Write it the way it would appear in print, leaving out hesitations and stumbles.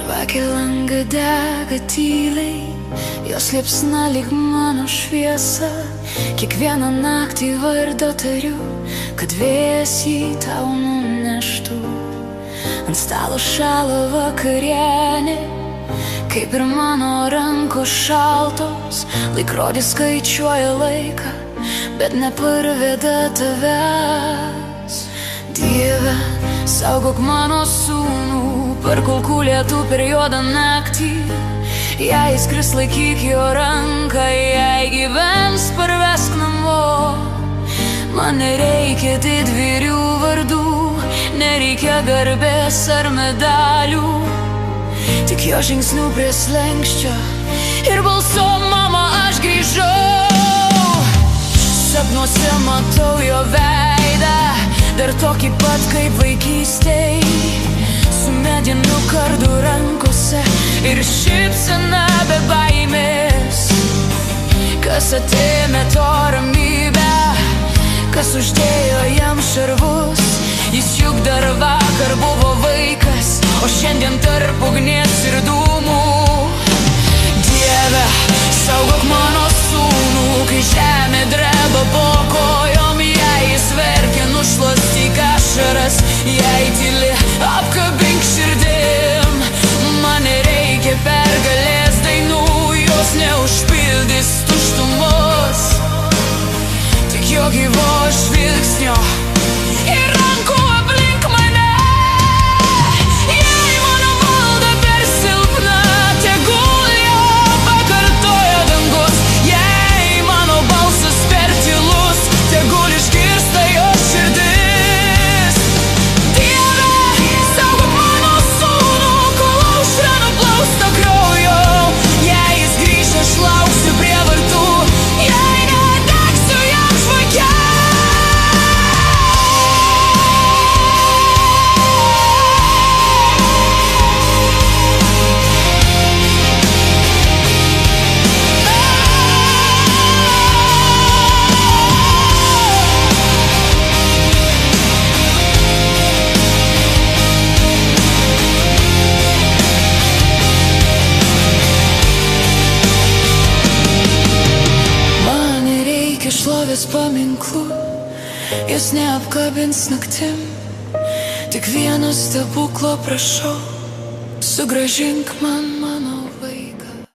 Žvakė langą dega tyliai, jos liepsna lyg mano šviesa. Kiekvieną naktį vardą tariu, kad vėjas jį tau nuneštų. Ant stalo šąla vakarienė, kaip ir mano rankos šaltos. Laikrodis skaičiuoja laiką, bet neparveda tavęs. Dieve, saugok mano sūnų per kulkų lietų, per juodą naktį. Jei jis kris, laikyk jo ranką, jei gyvens, parvesk namo. Man nereikia didvyrių vardų, nereikia garbės ar medalių, tik jo žingsnių prie slenksčio ir balso mama aš grįžau. Sapnuose matau jo veidą, dar tokį pat kaip vaikystėj, su mediniu kardu rankose ir šypsena be baimės. Kas atėmė to ramybę, kas uždėjo jam šarvus? Jis juk dar vakar buvo vaikas, o šiandien tarp ugnies ir dūmų. Dieve, saugok mano sūnų, kai žemė dreba po kojom. Jei jis verkia, nušluostyk ašaras, jei tyli, apkabink širdim. Man nereikia pergalės dainų, jos neužpildys tuštumos, tik jo gyvo žvilgsnio ir rankų aplink mane. Jei mano malda per silpna, tegul jo pakartoja dangus. Jei mano balsas per tylus, tegul išgirsta jo širdis. Dieve, saugok mano sūnų, kol aušra nuplausta kraujo. Jei jis grįš, aš lauksiu prie vartų, jei nedegsiu jam žvake. Šlovės paminklų, jos neapkabins naktim. Tik vieno stebuklo prašau, sugrąžink man